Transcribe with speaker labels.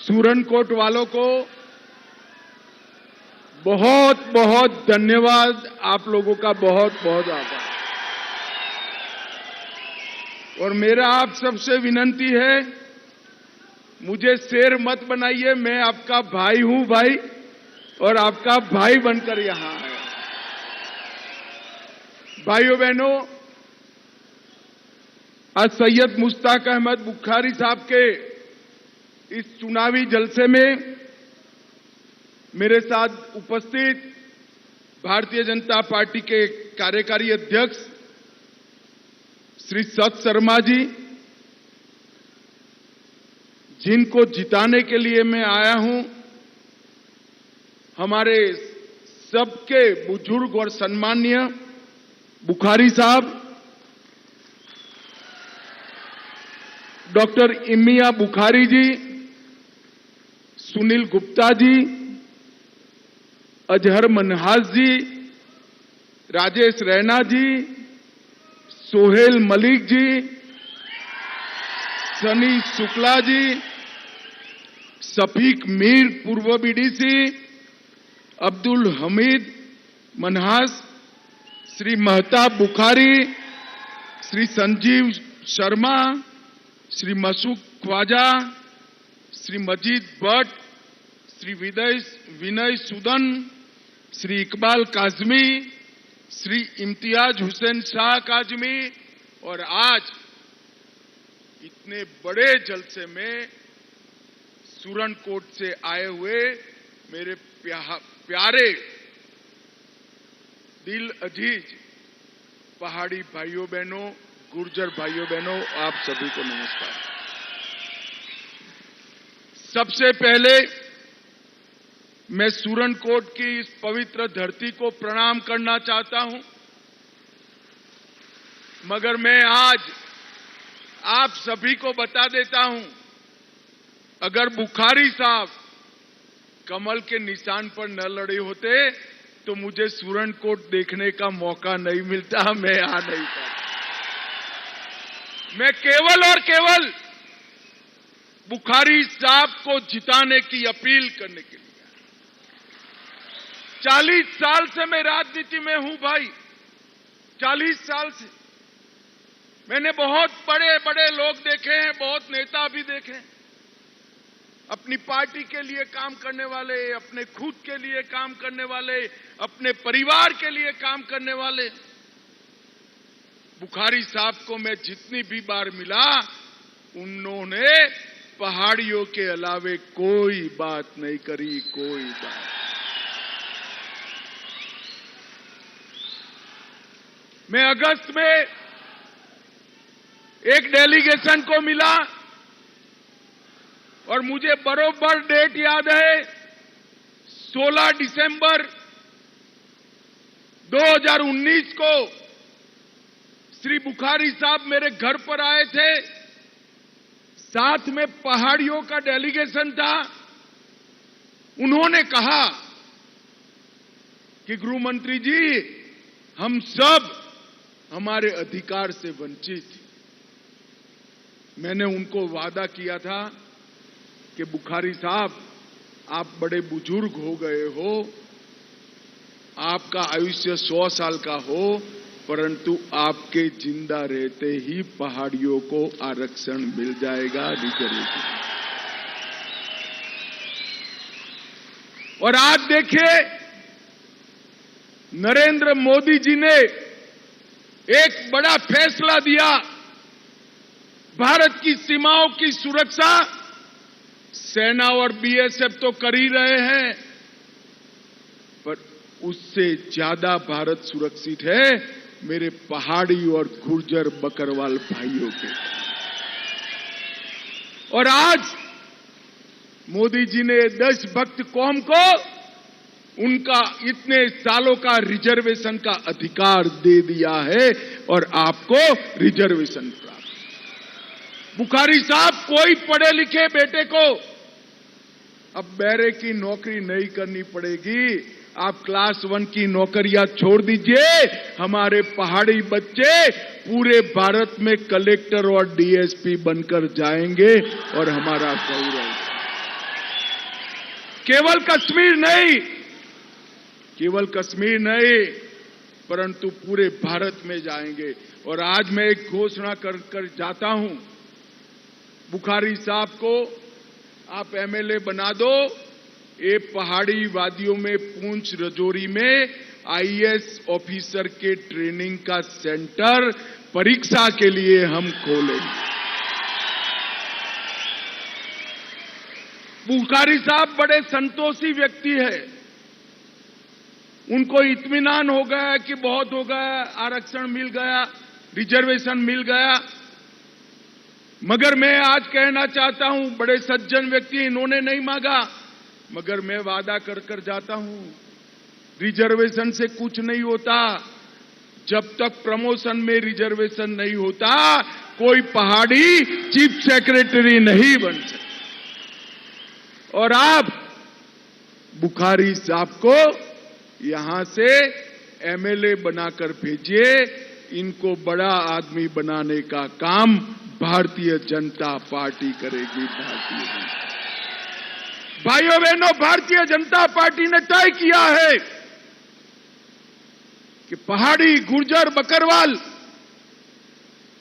Speaker 1: सूरनकोट वालों को बहुत बहुत धन्यवाद। आप लोगों का बहुत बहुत आभार। और मेरा आप सबसे विनती है, मुझे शेर मत बनाइए। मैं आपका भाई हूं भाई, और आपका भाई बनकर यहां आया। भाइयों बहनों, आज सैयद मुश्ताक अहमद बुखारी साहब के इस चुनावी जलसे में मेरे साथ उपस्थित भारतीय जनता पार्टी के कार्यकारी अध्यक्ष श्री सत शर्मा जी, जिनको जिताने के लिए मैं आया हूं, हमारे सबके बुजुर्ग और सम्माननीय बुखारी साहब, डॉक्टर इमिया बुखारी जी, सुनील गुप्ता जी, अजहर मनहास जी, राजेश रैना जी, सोहेल मलिक जी, सनी शुक्ला जी, शफीक मीर पूर्व बीडीसी, अब्दुल हमीद मनहास, श्री महताब बुखारी, श्री संजीव शर्मा, श्री मसूक ख्वाजा, श्री मजीद भट्ट, श्री विनय सुदन, श्री इकबाल काजमी, श्री इम्तियाज हुसैन शाह काजमी, और आज इतने बड़े जलसे में सूरनकोट से आए हुए मेरे प्यारे दिल अजीज पहाड़ी भाइयों बहनों, गुर्जर भाइयों बहनों, आप सभी को नमस्कार। सबसे पहले मैं सूरनकोट की इस पवित्र धरती को प्रणाम करना चाहता हूं, मगर मैं आज आप सभी को बता देता हूं, अगर बुखारी साहब कमल के निशान पर न लड़े होते तो मुझे सूरनकोट देखने का मौका नहीं मिलता, मैं आ नहीं पाता। मैं केवल और केवल बुखारी साहब को जिताने की अपील करने के लिए 40 साल से मैं राजनीति में हूं भाई, 40 साल से मैंने बहुत बड़े बड़े लोग देखे हैं, बहुत नेता भी देखे हैं, अपनी पार्टी के लिए काम करने वाले, अपने खुद के लिए काम करने वाले, अपने परिवार के लिए काम करने वाले। बुखारी साहब को मैं जितनी भी बार मिला, उन्होंने पहाड़ियों के अलावे कोई बात नहीं करी, कोई बात। मैं अगस्त में एक डेलीगेशन को मिला और मुझे बरोबर डेट याद है, 16 दिसंबर 2019 को श्री बुखारी साहब मेरे घर पर आए थे, साथ में पहाड़ियों का डेलीगेशन था। उन्होंने कहा कि गृह मंत्री जी, हम सब हमारे अधिकार से वंचित। मैंने उनको वादा किया था कि बुखारी साहब, आप बड़े बुजुर्ग हो गए हो, आपका आयुष्य 100 साल का हो, परंतु आपके जिंदा रहते ही पहाड़ियों को आरक्षण मिल जाएगा, रिजर्वेशन। और आज देखिए, नरेंद्र मोदी जी ने एक बड़ा फैसला दिया। भारत की सीमाओं की सुरक्षा सेना और बीएसएफ तो कर ही रहे हैं, पर उससे ज्यादा भारत सुरक्षित है मेरे पहाड़ी और गुर्जर बकरवाल भाइयों के। और आज मोदी जी ने देशभक्त कौम को उनका इतने सालों का रिजर्वेशन का अधिकार दे दिया है, और आपको रिजर्वेशन प्राप्त। बुखारी साहब, कोई पढ़े लिखे बेटे को अब बैरे की नौकरी नहीं करनी पड़ेगी। आप क्लास 1 की नौकरियां छोड़ दीजिए, हमारे पहाड़ी बच्चे पूरे भारत में कलेक्टर और डीएसपी बनकर जाएंगे, और हमारा गौरव। केवल कश्मीर नहीं, परंतु पूरे भारत में जाएंगे। और आज मैं एक घोषणा कर जाता हूं, बुखारी साहब को आप एमएलए बना दो। ये पहाड़ी वादियों में पूंछ राजौरी में आईएएस ऑफिसर के ट्रेनिंग का सेंटर परीक्षा के लिए हम खोलेंगे। बुखारी साहब बड़े संतोषी व्यक्ति है, उनको इत्मीनान हो गया कि बहुत हो गया, आरक्षण मिल गया, रिजर्वेशन मिल गया। मगर मैं आज कहना चाहता हूं, बड़े सज्जन व्यक्ति, इन्होंने नहीं मांगा, मगर मैं वादा कर जाता हूं, रिजर्वेशन से कुछ नहीं होता। जब तक प्रमोशन में रिजर्वेशन नहीं होता, कोई पहाड़ी चीफ सेक्रेटरी नहीं बन सकता। और आप बुखारी साहब को यहां से एमएलए बनाकर भेजिए। इनको बड़ा आदमी बनाने का काम भारतीय जनता पार्टी करेगी। भाइयों बहनों, भारतीय जनता पार्टी ने तय किया है कि पहाड़ी, गुर्जर, बकरवाल